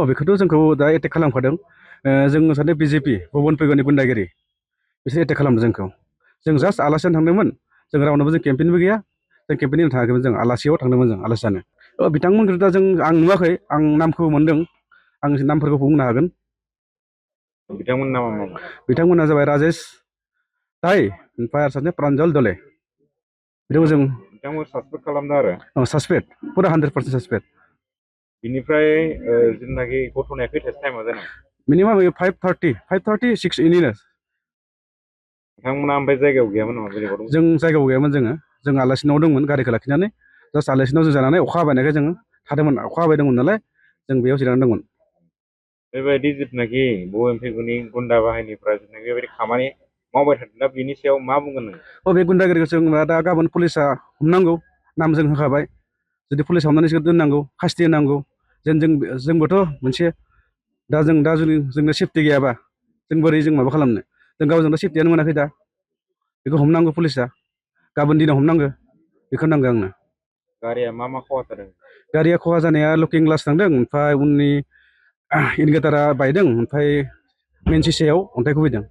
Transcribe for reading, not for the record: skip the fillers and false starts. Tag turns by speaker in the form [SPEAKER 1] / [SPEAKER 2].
[SPEAKER 1] बेखौथ' जोंखौ दा एटेक खालामखादों। जों सानो बिजेपि भुबन फैगोननि गुन्दागिरि बिसोर एटेक खालामदों जोंखौ। जों जास्ट आलासियानो थांदोंमोन। जों रावनावबो जों केम्पेइनबो गैया। जों केम्पेइननि थाङाखैमोन, जों आलासियाव थांदोंमोन, जों आलासि जानो। बिथांमोनखौ दा आं नुवाखै, आं नामखौ मोनदों। आं नामफोरखौ बुंनो हागोन।
[SPEAKER 2] बिथांमोननि नामा मा?
[SPEAKER 1] बिथांमोना जाबाय राजेश ताइ, ओमफ्राय सासे प्रान्जल दले। बेखौ जों
[SPEAKER 2] बिथांमोन सासपेक्ट खालामदों आरो।
[SPEAKER 1] सासपेक्ट, पुरा 100% सासपेक्ट।
[SPEAKER 2] बिनिफ्राय जेनाखि घटनाया खैथासो टाइमाव जानाय?
[SPEAKER 1] मिनिमाम 5:30, 6 इनिनो।
[SPEAKER 2] बिथांमोना ओमफ्राय जायगायाव गैयामोन नामा? बेलेगाव दंमोन?
[SPEAKER 1] जों जायगायाव गैयामोन। जों आलासिनाव दंमोन, गारिखौ लाखिनानै। जास्ट आलासिनाव जों जानानै अखा हाबायनायखाय जों थादोंमोन। अखा हाबाय दंमोन नालाय जों बेयाव जिरायनानै दंमोन।
[SPEAKER 2] बेबायदि जिथुनाखि भुबन फैगोननि गुन्दा बाहिनीफ्रा जिथुनाखि बेबायदि खामानि मावबाय थादों, दा बिनि सायाव मा बुंगोन नों?
[SPEAKER 1] बे गुन्दागिरिखौ जों दा गाबोन पुलिसा हमनांगौ, नाम जों होखाबाय। जुदि पुलिस हमनानै दोननांगौ, खास्ति होनांगौ। जोंबोथ' मोनसे दा जुदि जोंनो सेफटि गैयाबा जों बोरै माबा खालामनो? जों गावजों दा सेफटियानो मोनाखै दा। बेखौ हमनांगौ पुलिसा, गाबोन दिनाव हमनांगौ, बेखौ नांगौ आंनो।
[SPEAKER 2] गारिया मा खहा जादों?
[SPEAKER 1] गारिया खहा जानाया लुकिं ग्लास थांदों, ओमफ्राय उननि इन्डिकेटारा बायदों, ओमफ्राय मेन सिसायाव अन्थाइ खुबैदों।